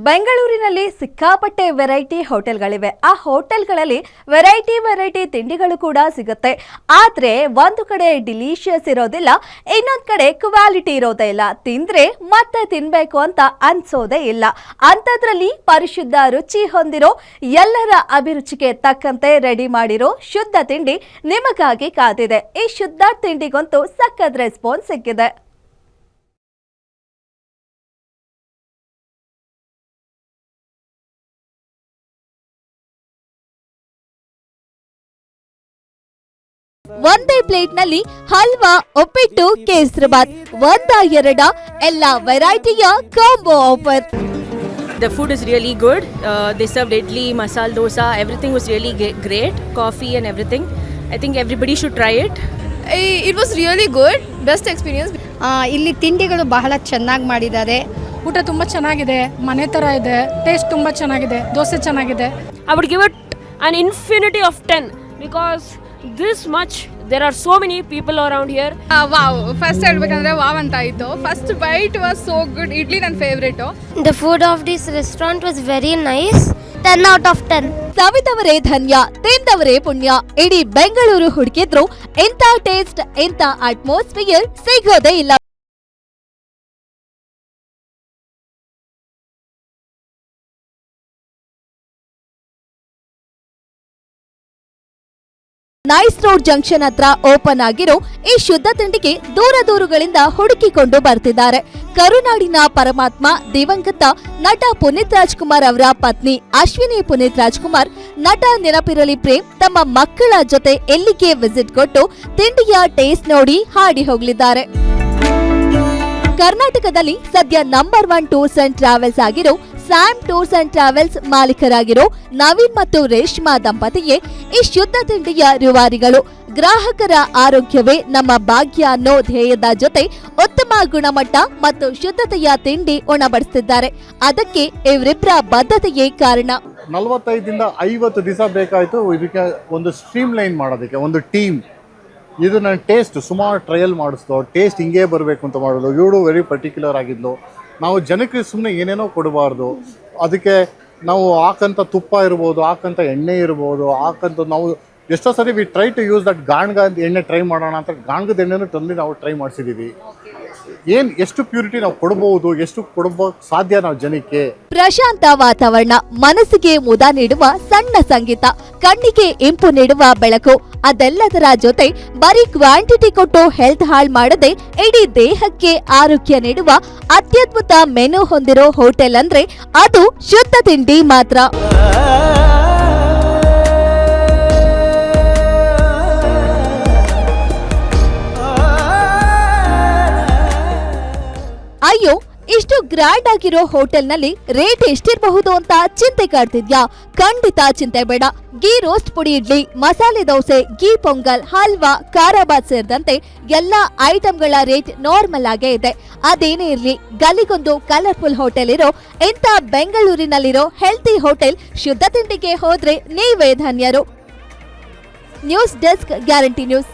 ಬೆಂಗಳೂರಿನಲ್ಲಿ ಸಿಕ್ಕಾಪಟ್ಟೆ ವೆರೈಟಿ ಹೋಟೆಲ್ಗಳಿವೆ. ಆ ಹೋಟೆಲ್ಗಳಲ್ಲಿ ವೆರೈಟಿ ತಿಂಡಿಗಳು ಕೂಡ ಸಿಗುತ್ತೆ. ಆದ್ರೆ ಒಂದು ಕಡೆ ಡಿಲಿಷಿಯಸ್ ಇರೋದಿಲ್ಲ, ಇನ್ನೊಂದು ಕಡೆ ಕ್ವಾಲಿಟಿ ಇರೋದೇ ಇಲ್ಲ. ತಿಂದ್ರೆ ಮತ್ತೆ ತಿನ್ಬೇಕು ಅಂತ ಅನ್ಸೋದೇ ಇಲ್ಲ. ಅಂಥದ್ರಲ್ಲಿ ಪರಿಶುದ್ಧ ರುಚಿ ಹೊಂದಿರೋ ಎಲ್ಲರ ಅಭಿರುಚಿಗೆ ತಕ್ಕಂತೆ ರೆಡಿ ಮಾಡಿರೋ ಶುದ್ಧ ತಿಂಡಿ ನಿಮಗಾಗಿ ಕಾದಿದೆ. ಈ ಶುದ್ಧ ತಿಂಡಿಗಂತೂ ಸಖತ್ ರೆಸ್ಪಾನ್ಸ್ ಸಿಕ್ಕಿದೆ. ಒಂದೇ ಪ್ಲೇಟ್ ನಲ್ಲಿ ಹಲ್ವಾ, ಉಪ್ಪಿಟ್ಟು, ಕೇಸರಿಬಾತ್, ಒಂದ ಎರಡ ಎಲ್ಲ ವೆರೈಟಿಯ combo offer. The food is really good. They served idli, masala dosa. Everything was really great. Coffee and everything. I think everybody should try it. It was really good. Best experience. ಇಲ್ಲಿ ತಿಂಡಿಗಳು ಬಹಳ ಚೆನ್ನಾಗಿ ಮಾಡಿದ್ದಾರೆ. ಊಟ ತುಂಬ ಚೆನ್ನಾಗಿದೆ, ಮನೆ ಥರ ಇದೆ, ಟೇಸ್ಟ್ ತುಂಬ ಚೆನ್ನಾಗಿದೆ, ದೋಸೆ ಚೆನ್ನಾಗಿದೆ. I would give it an infinity of 10 because this much there are so many people around here. Wow, first ಹೇಳ್ಬೇಕಂದ್ರೆ ವಾವ್ ಅಂತ ಆಯಿತು. First bite was so good. Idli ನನ್ನ favourite. The food of this restaurant was very nice. 10 out of 10. ಸವಿದವರೇ ಧನ್ಯ, ತಿಂದವರೇ ಪುಣ್ಯ. ಇಡೀ ಬೆಂಗಳೂರು ಹುಡುಕಿದ್ರು ಎಂಥ taste, ಎಂಥ atmosphere ಸಿಗೋದೇ ಇಲ್ಲ. ನೈಸ್ ರೋಡ್ ಜಂಕ್ಷನ್ ಹತ್ರ ಓಪನ್ ಆಗಿರೋ ಈ ಶುದ್ಧ ತಿಂಡಿಗೆ ದೂರಗಳಿಂದ ಹುಡುಕಿಕೊಂಡು ಬರ್ತಿದ್ದಾರೆ. ಕರುನಾಡಿನ ಪರಮಾತ್ಮ ದಿವಂಗತ ನಟ ಪುನೀತ್ ರಾಜ್ಕುಮಾರ್ ಅವರ ಪತ್ನಿ ಅಶ್ವಿನಿ ಪುನೀತ್ ರಾಜ್ಕುಮಾರ್, ನಟ ನೆನಪಿರಲಿ ಪ್ರೇಮ್ ತಮ್ಮ ಮಕ್ಕಳ ಜೊತೆ ಎಲ್ಲಿಗೆ ವಿಸಿಟ್ ಕೊಟ್ಟು ತಿಂಡಿಯ ಟೇಸ್ಟ್ ನೋಡಿ ಹಾಡಿ ಹೋಗಲಿದ್ದಾರೆ. ಕರ್ನಾಟಕದಲ್ಲಿ ಸದ್ಯ ನಂಬರ್ 1 ಟೂರ್ಸ್ ಅಂಡ್ ಟ್ರಾವೆಲ್ಸ್ ಆಗಿರೋ ಸ್ಯಾಮ್ ಟೂರ್ಸ್ ಅಂಡ್ ಟ್ರಾವೆಲ್ಸ್ ಮಾಲೀಕರಾಗಿರೋ ನವೀನ್ ಮತ್ತು ರೇಷ್ಮಾ ದಂಪತಿಗೆ ಈ ಶುದ್ಧ ತಿಂಡಿಯ ರೂವಾರಿಗಳು. ಗ್ರಾಹಕರ ಆರೋಗ್ಯವೇ ನಮ್ಮ ಭಾಗ್ಯ ಅನ್ನೋ ಧ್ಯೇಯದ ಜೊತೆ ಉತ್ತಮ ಗುಣಮಟ್ಟ ಮತ್ತು ಶುದ್ಧತೆಯ ತಿಂಡಿ ಉಣಬಡಿಸುತ್ತಿದ್ದಾರೆ. ಅದಕ್ಕೆ ಇವರಿಬ್ಬರ ಬದ್ಧತೆಯೇ ಕಾರಣ. 45ರಿಂದ 50 ದಿವಸ ಬೇಕಾಯಿತು ಇದಕ್ಕೆ ಒಂದು ಸ್ಟ್ರೀಮ್ ಲೈನ್ ಮಾಡೋದಕ್ಕೆ, ಒಂದು ಟೀಮ್. ಇದು ನನ್ನ ಟೇಸ್ಟ್ ಸುಮಾರು ಟ್ರಯಲ್ ಮಾಡಿಸ್ದು, ಟೇಸ್ಟ್ ಹಿಂಗೇ ಬರಬೇಕು ಅಂತ ಮಾಡೋದು. ಇವಳು ವೆರಿ ಪರ್ಟಿಕ್ಯುಲರ್ ಆಗಿದ್ಲು. ನಾವು ಜನಕ್ಕೆ ಸುಮ್ಮನೆ ಏನೇನೋ ಕೊಡಬಾರ್ದು. ಅದಕ್ಕೆ ನಾವು ಹಾಕಂಥ ತುಪ್ಪ ಇರ್ಬೋದು, ಹಾಕಂಥ ಎಣ್ಣೆ ಇರ್ಬೋದು, ಹಾಕಂಥ ನಾವು ಎಷ್ಟೋ ಸರಿ we try to use that ಗಾಣಗ ಎಣ್ಣೆ ಟ್ರೈ ಮಾಡೋಣ ಅಂತ ಗಾಣಗದ ಎಣ್ಣೆನೂ ತಂದು ನಾವು ಟ್ರೈ ಮಾಡಿಸಿದ್ದೀವಿ. ಎಷ್ಟು ಪ್ಯೂರಿಟಿ ನಾವು ಕೊಡಬಹುದು, ಎಷ್ಟು ಕೊಡಬಹುದು ಸಾಧ್ಯ ನಾವು ಜನಕ್ಕೆ. ಪ್ರಶಾಂತ ವಾತಾವರಣ, ಮನಸ್ಸಿಗೆ ಮುದ ನೀಡುವ ಸಣ್ಣ ಸಂಗೀತ, ಕಣ್ಣಿಗೆ ಇಂಪು ನೀಡುವ ಬೆಳಕು, ಅದೆಲ್ಲದರ ಜೊತೆ ಬರೀ ಕ್ವಾಂಟಿಟಿ ಕೊಟ್ಟು ಹೆಲ್ತ್ ಹಾಳು ಮಾಡದೆ ಇಡೀ ದೇಹಕ್ಕೆ ಆರೋಗ್ಯ ನೀಡುವ ಅತ್ಯದ್ಭುತ ಮೆನು ಹೊಂದಿರೋ ಹೋಟೆಲ್ ಅಂದ್ರೆ ಅದು ಶುದ್ಧ ತಿಂಡಿ ಮಾತ್ರ. ಅಯ್ಯೋ, ಇಷ್ಟು ಗ್ರ್ಯಾಂಡ್ ಆಗಿರೋ ಹೋಟೆಲ್ ನಲ್ಲಿ ರೇಟ್ ಎಷ್ಟಿರಬಹುದು ಅಂತ ಚಿಂತೆ ಕಾಡ್ತಿದ್ಯಾ? ಖಂಡಿತ ಚಿಂತೆ ಬೇಡ. ಗೀ ರೋಸ್ಟ್ ಪುಡಿ ಇಡ್ಲಿ, ಮಸಾಲೆ ದೋಸೆ, ಗೀ ಪೊಂಗಲ್, ಹಲ್ವಾ, ಖಾರಾಬಾತ್ ಸೇರಿದಂತೆ ಎಲ್ಲಾ ಐಟಂಗಳ ರೇಟ್ ನಾರ್ಮಲ್ ಆಗೇ ಇದೆ. ಅದೇನೇ ಇರ್ಲಿ, ಗಲ್ಲಿಗೊಂದು ಕಲರ್ಫುಲ್ ಹೋಟೆಲ್ ಇರೋ ಇಂಥ ಬೆಂಗಳೂರಿನಲ್ಲಿರೋ ಹೆಲ್ತಿ ಹೋಟೆಲ್ ಶುದ್ಧ ತಿಂಡಿಗೆ ಹೋದ್ರೆ ನೀವೇ ಧನ್ಯರು. News desk, guarantee news.